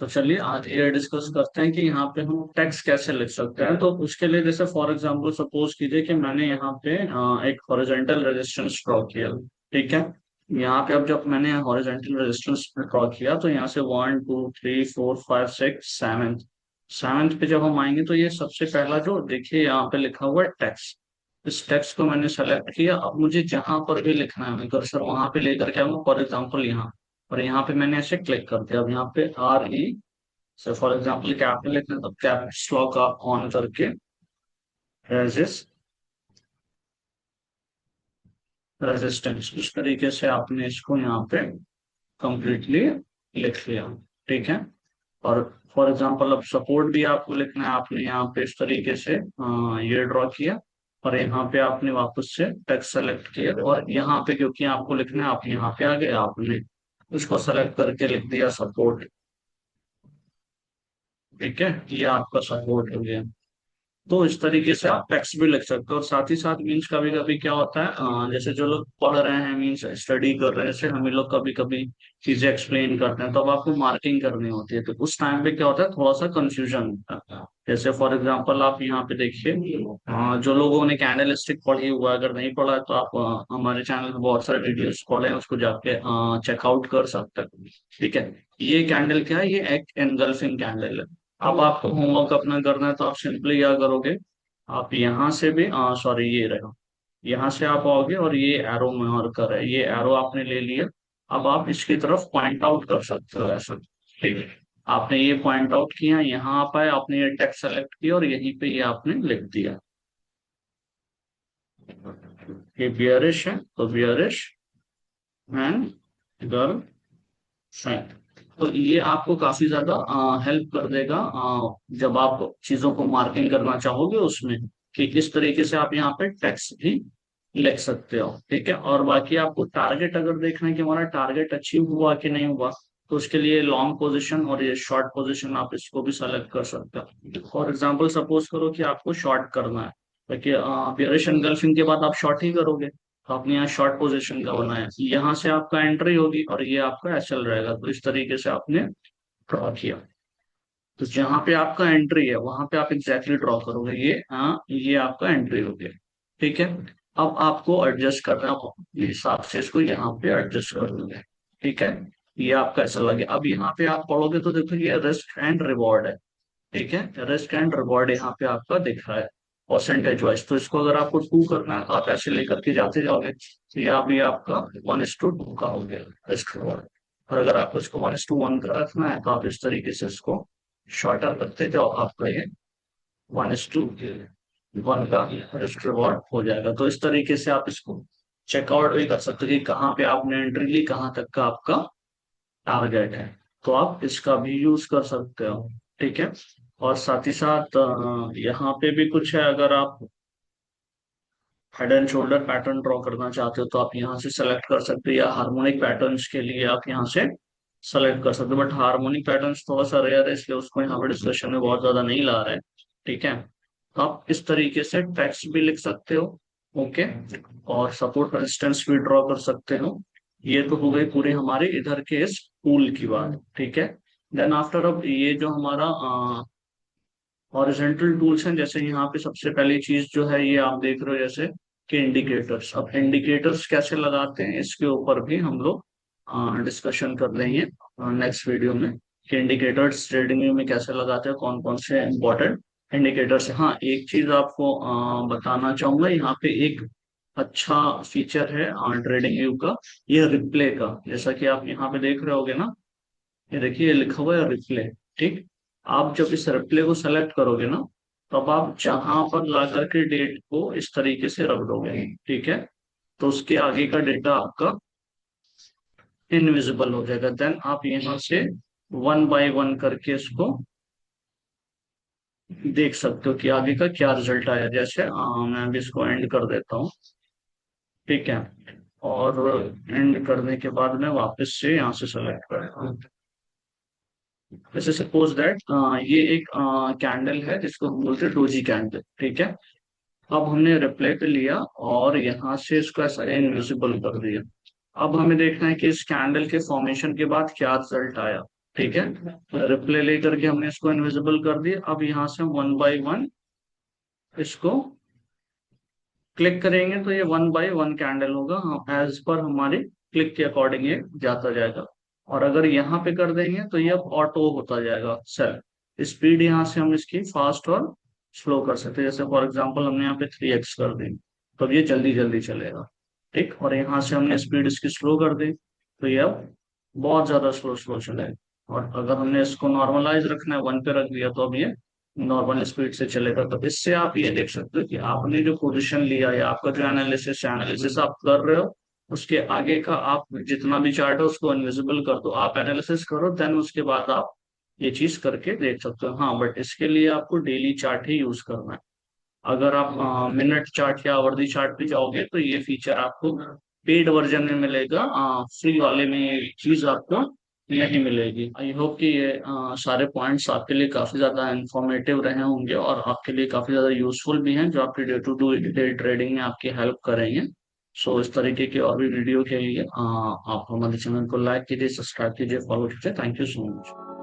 तो चलिए आज ये डिस्कस करते हैं कि यहाँ पे हम टेक्स्ट कैसे लिख सकते हैं। तो उसके लिए जैसे फॉर एग्जांपल सपोज कीजिए कि मैंने यहाँ पे एक हॉरिजॉन्टल रेजिस्टेंस ड्रॉ किया। ठीक है। यहाँ पे अब जब मैंने हॉरिजॉन्टल रेजिस्टेंस ड्रॉ किया तो यहाँ से 1 2 3 4 5 6 7 सेवेंथ पे जब हम आएंगे तो ये सबसे पहला जो देखिए यहाँ पे लिखा हुआ है टेक्स्ट। इस टेक्स्ट को मैंने सेलेक्ट किया। अब मुझे जहां पर भी लिखना है मैं कर्सर वहां पे लेकर के आऊंगा, फॉर एग्जाम्पल यहाँ। और यहाँ पे मैंने ऐसे क्लिक कर दिया। अब यहाँ पे RE से फॉर एग्जाम्पल कैप में लिखना है तो कैप्स लॉक आप ऑन करके रेजिस्ट रेजिस्टेंस इस तरीके से आपने इसको यहाँ पे कंप्लीटली लिख लिया। ठीक है। और फॉर एग्जाम्पल अब सपोर्ट भी आपको लिखना है, आपने यहाँ पे इस तरीके से ये ड्रॉ किया। और यहाँ पे आपने वापस से टेक्स्ट सेलेक्ट किया और यहाँ पे क्योंकि आपको लिखना है आप यहाँ पे आ गए, आपने उसको सेलेक्ट करके लिख दिया सपोर्ट। ठीक है, ये आपका सपोर्ट हो गया। तो इस तरीके से आप टेक्स्ट भी लिख सकते हो। और साथ ही साथ मीन्स कभी कभी क्या होता है, जैसे जो लोग पढ़ रहे हैं मीन्स स्टडी कर रहे हैं, जैसे हम लोग कभी कभी चीजें एक्सप्लेन करते हैं तो अब आपको मार्किंग करनी होती है, तो उस टाइम पे क्या होता है थोड़ा सा कंफ्यूजन होता है। जैसे फॉर एग्जांपल आप यहाँ पे देखिए, जो लोगों ने कैंडल स्टिक पढ़ी हुआ है, अगर नहीं पढ़ा है तो आप हमारे चैनल पे बहुत सारे वीडियोस पढ़े हैं, उसको जाके चेकआउट कर सकते हैं। ठीक है। ये कैंडल क्या है, ये एक एनगल्फिंग कैंडल है। अब आपको होमवर्क अपना करना है तो आप सिंपली क्या करोगे, आप यहाँ से भी सॉरी ये रहा, यहाँ से आप आओगे और ये एरो मार्कर है, ये एरो आपने ले लिया। अब आप इसकी तरफ पॉइंट आउट कर सकते हो ऐसा। ठीक है। आपने ये पॉइंट आउट किया, यहाँ आप आए, आपने ये टेक्स्ट सेलेक्ट किया और यहीं पे ये आपने लिख दिया। ये बियरिश है तो बियरिश एंड गर्ल साइन। तो ये आपको काफी ज्यादा हेल्प कर देगा जब आप चीजों को मार्किंग करना चाहोगे उसमें, कि किस तरीके से आप यहाँ पे टेक्स्ट भी लिख सकते हो। ठीक है। और बाकी आपको टारगेट अगर देखना है कि हमारा टारगेट अचीव हुआ कि नहीं हुआ, तो उसके लिए लॉन्ग पोजीशन और ये शॉर्ट पोजीशन आप इसको भी सेलेक्ट कर सकते हो। फॉर एग्जाम्पल सपोज करो कि आपको शॉर्ट करना है, ताकि बियरिश एंगल्फिंग के बाद आप शॉर्ट ही करोगे, तो आपने यहाँ शॉर्ट पोजीशन का बनाया है, यहाँ से आपका एंट्री होगी और ये आपका एसएल रहेगा। तो इस तरीके से आपने ड्रॉ किया। तो जहां पे आपका एंट्री है वहां पे आप एग्जैक्टली ड्रॉ करोगे, ये हाँ ये आपका एंट्री हो गया। ठीक है। अब आपको एडजस्ट करना है, आप अपने हिसाब से इसको यहाँ पे एडजस्ट कर लोगे। ठीक है। ये आपका ऐसा लगे। अब यहाँ पे आप पढ़ोगे तो देखो ये रिस्क एंड रिवॉर्ड है। ठीक है। रिस्क एंड रिवॉर्ड यहाँ पे आपका दिख रहा है परसेंटेज वाइज। तो इसको अगर आपको 2 करना है तो आप ऐसे लेकर के जाते जाओगे, तो यहाँ भी आपका 1:2 का हो गया रिस्क रिवॉर्ड। और अगर आपको इसको 1:1 का रखना है तो आप इस तरीके से इसको शॉर्टर करते जाओ, आपका ये 1:1 का रिस्क रिवॉर्ड हो जाएगा। तो इस तरीके से आप इसको चेकआउट भी कर सकते हो कि कहाँ पे आपने एंट्री ली, कहाँ तक का आपका टारगेट है। तो आप इसका भी यूज कर सकते हो। ठीक है। और साथ ही साथ यहाँ पे भी कुछ है, अगर आप head and shoulder pattern draw करना चाहते हो तो आप यहाँ से सेलेक्ट कर सकते हो, या हार्मोनिक पैटर्न्स के लिए आप यहाँ से सेलेक्ट कर सकते हो। बट हार्मोनिक पैटर्न्स थोड़ा सा रेयर है, इसलिए उसको यहाँ पे डिस्कशन में बहुत ज्यादा नहीं ला रहे हैं। ठीक है। तो आप इस तरीके से टेक्स्ट भी लिख सकते हो। ओके। और सपोर्ट रेजिस्टेंस भी ड्रॉ कर सकते हो। ये तो हो गई पूरी हमारे इधर के इस टूल की बात। ठीक है। देन आफ्टर अब ये जो हमारा हॉरिजॉन्टल टूल्स हैं, जैसे यहाँ पे सबसे पहली चीज जो है ये आप देख रहे हो जैसे कि इंडिकेटर्स। अब इंडिकेटर्स कैसे लगाते हैं इसके ऊपर भी हम लोग डिस्कशन कर लेंगे नेक्स्ट वीडियो में, कि इंडिकेटर्स ट्रेडिंग में कैसे लगाते हैं, कौन कौन से इंपॉर्टेंट इंडिकेटर्स है। हाँ एक चीज आपको बताना चाहूंगा, यहाँ पे एक अच्छा फीचर है ट्रेडिंग व्यू का, ये रिप्ले का। जैसा कि आप यहाँ पे देख रहे होगे ना, ये देखिए लिखा हुआ है रिप्ले। ठीक। आप जब इस रिप्ले को सेलेक्ट करोगे ना, तब आप जहां पर ला करके डेट को इस तरीके से रख दोगे। ठीक है। तो उसके आगे का डेटा आपका इनविजिबल हो जाएगा। देन आप यहाँ से 1 बाय 1 करके इसको देख सकते हो कि आगे का क्या रिजल्ट आया। जैसे मैं भी इसको एंड कर देता हूँ। ठीक है। और एंड करने के बाद मैं वापस से यहाँ से सेलेक्ट करता हूँ। जैसे सपोज दैट ये एक कैंडल है जिसको हम बोलते हैं डोजी कैंडल। ठीक है। अब हमने रिप्लाई पे लिया और यहाँ से इसको ऐसा इनविजिबल कर दिया। अब हमें देखना है कि इस कैंडल के फॉर्मेशन के बाद क्या रिजल्ट आया। ठीक है, रिप्ले लेकर के हमने इसको इनविजिबल कर दिया। अब यहाँ से हम वन बाई वन इसको क्लिक करेंगे तो ये वन बाई वन कैंडल होगा, एज पर हमारी क्लिक के अकॉर्डिंग ये जाता जाएगा। और अगर यहाँ पे कर देंगे तो ये ऑटो होता जाएगा सेल। स्पीड यहाँ से हम इसकी फास्ट और स्लो कर सकते हैं। जैसे फॉर एग्जांपल हमने यहाँ पे 3x कर दी तो अब ये जल्दी जल्दी चलेगा। ठीक, और यहाँ से हमने स्पीड इसकी स्लो कर दी तो ये अब बहुत ज्यादा स्लो स्लो चलेगा। और अगर हमने इसको नॉर्मलाइज रखना है, वन पे रख दिया, तो अब ये नॉर्मल स्पीड से चलेगा। तो इससे आप ये देख सकते हो कि आपने जो पोजीशन लिया या आपका जो एनालिसिस आप कर रहे हो, उसके आगे का आप जितना भी चार्ट है उसको इनविजिबल कर दो, आप एनालिसिस करो, देन उसके बाद आप ये चीज करके देख सकते हो। हाँ, बट इसके लिए आपको डेली चार्ट ही यूज करना है। अगर आप मिनट चार्ट या आवर्दी चार्ट पे जाओगे तो ये फीचर आपको पेड वर्जन में मिलेगा, फ्री वाले में ये चीज आपको नहीं मिलेगी। आई होप कि ये सारे पॉइंट्स आपके लिए काफी ज्यादा इंफॉर्मेटिव रहे होंगे और आपके लिए काफी ज्यादा यूजफुल भी हैं, जो आपकी डे टू डे ट्रेडिंग में आपकी हेल्प करेंगे। सो इस तरीके के और भी वीडियो के लिए आप हमारे चैनल को लाइक कीजिए, सब्सक्राइब कीजिए, फॉलो कीजिए। Thank you so much.